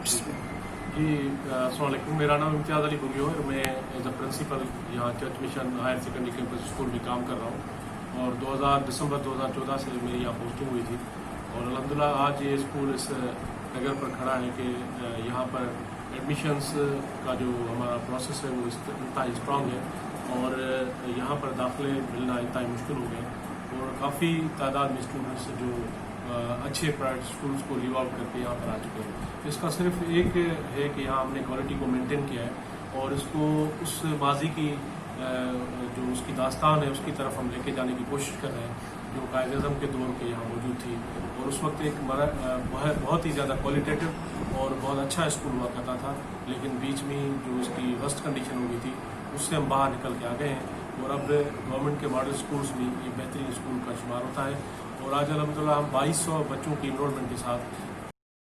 جی السلام علیکم، میرا نام امتیاز علی بگیو ہے اور میں ایز اے پرنسپل یہاں church mission higher secondary campus school میں کام کر رہا ہوں اور دسمبر 2014 سے میری یہاں پوسٹنگ ہوئی تھی اور الحمدللہ آج یہ اسکول اس ڈگر پر کھڑا ہے کہ یہاں پر ایڈمیشنس کا جو ہمارا پروسیس ہے وہ انتہائی اسٹرانگ ہے اور یہاں پر داخلے ملنا انتہائی مشکل ہو گئے اور کافی تعداد میں اسٹوڈنٹس جو اچھے پرائیویٹ اسکولس کو لیو آؤٹ کر کے یہاں پر آ چکے ہیں۔ اس کا صرف ایک ہے کہ یہاں ہم نے کوالٹی کو مینٹین کیا ہے اور اس کو اس ماضی کی جو اس کی داستان ہے اس کی طرف ہم لے کے جانے کی کوشش کر رہے ہیں جو قائد اعظم کے دور کے یہاں موجود تھی اور اس وقت ایک بہت ہی زیادہ کوالٹیٹیو اور بہت اچھا اسکول ہوا کرتا تھا، لیکن بیچ میں جو اس کی ورسٹ کنڈیشن ہو گئی تھی اس سے ہم باہر نکل کے آ گئے ہیں اور اب گورنمنٹ کے ماڈل اسکولس میں یہ بہترین اسکول کا شمار ہوتا ہے اور آج الحمدللہ ہم 2200 بچوں کی انرولمنٹ کے ساتھ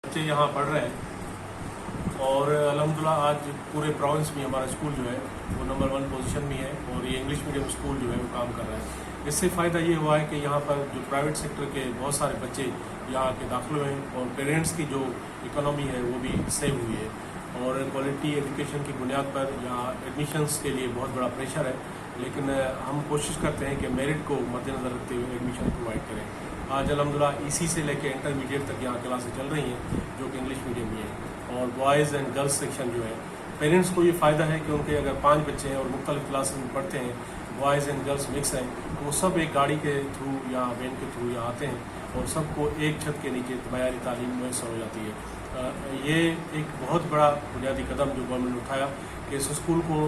بچے یہاں پڑھ رہے ہیں اور الحمدللہ آج پورے پروونس میں ہمارا اسکول جو ہے وہ نمبر 1 پوزیشن میں ہے اور یہ انگلش میڈیم اسکول جو ہے وہ کام کر رہا ہے۔ اس سے فائدہ یہ ہوا ہے کہ یہاں پر جو پرائیویٹ سیکٹر کے بہت سارے بچے یہاں کے داخل ہوئے ہیں اور پیرنٹس کی جو اکانومی ہے وہ بھی سیو ہوئی ہے اور کوالٹی ایجوکیشن کی بنیاد پر یہاں ایڈمیشنس کے لیے بہت بڑا پریشر ہے، لیکن ہم کوشش کرتے ہیں کہ میرٹ کو مد نظر رکھتے ہوئے ایڈمیشن پرووائڈ کریں۔ آج الحمدللہ ای سے لے کے انٹرمیڈیٹ تک یہاں کلاسیں چل رہی ہیں جو کہ انگلش میڈیم میں ہے اور بوائز اینڈ گرلس سیکشن جو ہے پیرنٹس کو یہ فائدہ ہے کہ ان کے اگر 5 بچے ہیں اور مختلف کلاسز میں پڑھتے ہیں، بوائز اینڈ گرلس مکس ہیں، وہ سب ایک گاڑی کے تھرو یا وین کے تھرو یہاں آتے ہیں اور سب کو ایک چھت کے نیچے معیاری تعلیم میسر ہو جاتی ہے۔ یہ ایک بہت بڑا بنیادی قدم جو گورنمنٹ نے اٹھایا کہ اس اسکول کو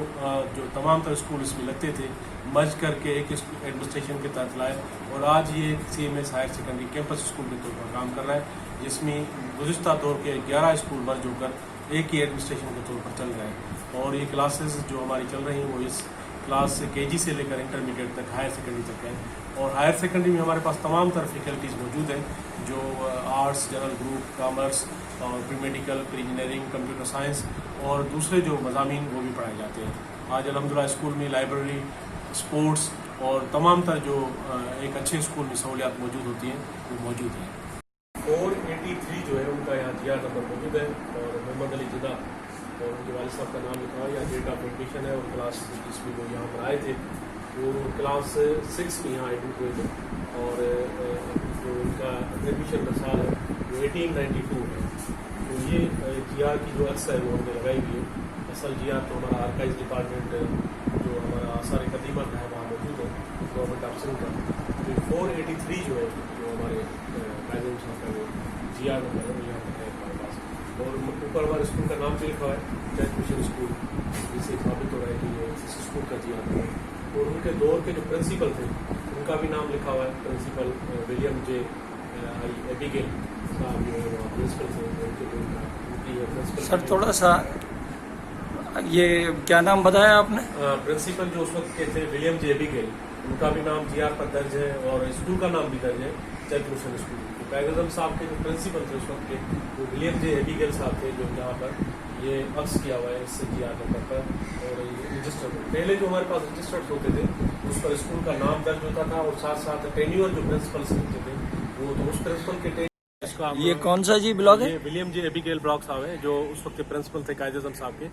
جو تمام تر اسکول اس میں لگتے تھے مرج کر کے ایک ایڈمنسٹریشن کے تحت لائے اور آج یہ CMS higher secondary campus school کے طور پر کام کر رہا ہے، جس میں گزشتہ دور کے 11 اسکول مرج ہو کر ایک ہی ایڈمنسٹریشن کے طور پر چل رہے ہیں اور یہ کلاسز جو ہماری چل رہی ہیں وہ اس کلاس KG سے لے کر انٹرمیڈیٹ تک ہائر سیکنڈری تک ہے اور ہائر سیکنڈری میں ہمارے پاس تمام تر فیکلٹیز موجود ہیں جو آرٹس، جنرل گروپ، کامرس اور pre medical, pre engineering, computer science اور دوسرے جو مضامین وہ بھی پڑھائے جاتے ہیں۔ آج الحمدللہ اسکول میں لائبریری، اسپورٹس اور تمام تر جو ایک اچھے اسکول میں سہولیات موجود ہوتی ہیں وہ موجود ہیں۔ 483 جو ہے ان کا یہاں GR نمبر موجود ہے اور محمد علی جدہ اور ان کے والد صاحب کا نام لکھا ہے، یا ڈیٹ آف ایڈمیشن ہے اور کلاس جس میں وہ یہاں پر آئے تھے وہ کلاس 6 میں یہاں ایڈمٹ ہوئے تھے اور جو ان کا ایڈمیشن کا سال ہے وہ 1892 ہے۔ تو یہ GR کی جو عکس ہے وہ ہم نے لگائی ہوئی ہے۔ اصل GR تو ہمارا آرکائز ڈپارٹمنٹ جو ہمارا آثار قدیمہ کا ہے وہاں موجود ہے گورنمنٹ آف سندھ کا۔ تو 483 جو ہے جو ہمارے قائد صاحب کا وہ GR نمبر ہے وہ یہاں پر ہے ہمارے پاس اور اوپر ہمارے اسکول کا نام بھی لکھا ہوا ہے چرچ مشن اسکول، جس سے ثابت ہو رہا ہے کہ یہ اس اسکول کا GR نمبر ہے اور ان کے دور کے جو پرنسپل تھے ان کا بھی نام لکھا ہوا ہے، پرنسپل ولیم جے ایبیگیل صاحب جو ہے وہ پرنسپل تھے ان کے دور کا ان کی پرنسپل۔ سر تھوڑا سا یہ کیا نام بتایا آپ نے؟ پرنسپل جو اس وقت کے تھے ولیم جے ایبیگیل، ان کا بھی نام GR پر درج ہے اور اسکول کا نام بھی درج ہے church mission school. Quaid Azam صاحب کے جو پرنسپل تھے اس وقت کے وہ ولیم جے ایبیگیل صاحب تھے جو یہاں پر یہ عکس کیا ہوا ہے اس سے GR نمبر پر اور یہ رجسٹر پہلے جو ہمارے پاس رجسٹرڈ ہوتے تھے اس پر اسکول کا نام درج ہوتا تھا اور ساتھ ساتھ ٹینیور جو پرنسپلس ہوتے تھے وہ تو اس پرنسپل کے یہ کون سا جی بلاک ہے؟ یہ ولیم جے ایبیگیل بلاک صاحب ہے جو اس وقت کے پرنسپل تھے قائد اعظم صاحب کے،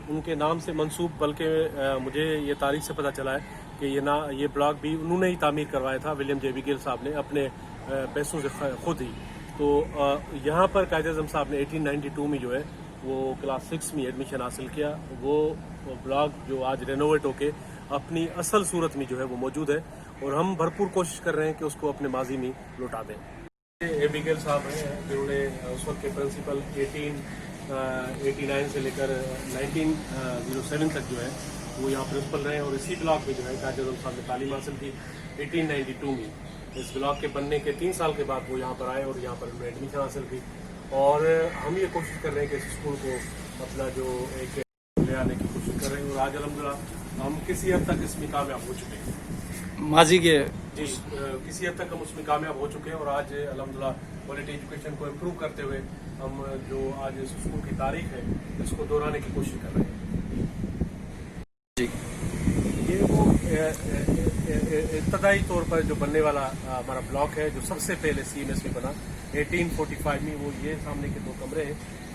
ان کے نام سے منسوب، بلکہ مجھے یہ تاریخ سے پتہ چلا ہے کہ یہ بلاک بھی انہوں نے ہی تعمیر کروایا تھا ولیم جے ایبیگیل صاحب نے اپنے پیسوں سے خود ہی۔ تو یہاں پر قائد اعظم صاحب نے 1892 میں جو ہے وہ کلاس 6 میں ایڈمیشن حاصل کیا۔ وہ بلاک جو آج رینوویٹ ہو کے اپنی اصل صورت میں جو ہے وہ موجود ہے اور ہم بھرپور کوشش کر رہے ہیں کہ اس کو اپنے ماضی میں لوٹا دیں۔ ایبیگیل صاحب ہیں جنہوں نے اس وقت کے پرنسپل 1889 سے لے کر 1907 تک جو ہے وہ یہاں پرنسپل رہے اور اسی بلاک میں جو ہے قائد اعظم صاحب نے تعلیم حاصل کی 1892 میں۔ اس بلاک کے بننے کے 3 سال کے بعد وہ یہاں پر آئے اور یہاں پر انہوں نے ایڈمیشن حاصل کی اور ہم یہ کوشش کر رہے ہیں کہ اس اسکول کو اپنا جو ایک لے آنے کی کوشش کر رہے ہیں اور آج الحمدللہ ہم کسی حد تک اس میں کامیاب ہو چکے ہیں۔ ماضی کے جی کسی حد تک ہم اس میں کامیاب ہو چکے ہیں اور آج الحمدللہ کوالٹی ایجوکیشن کو امپروو کرتے ہوئے ہم جو آج اس اسکول کی تاریخ ہے اس کو دہرانے کی کوشش کر رہے ہیں۔ جی یہ وہ ابتدائی طور پر جو بننے والا ہمارا بلاک ہے جو سب سے پہلے CMS میں بنا 1845 میں، وہ یہ سامنے کے 2 کمرے ہیں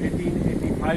1885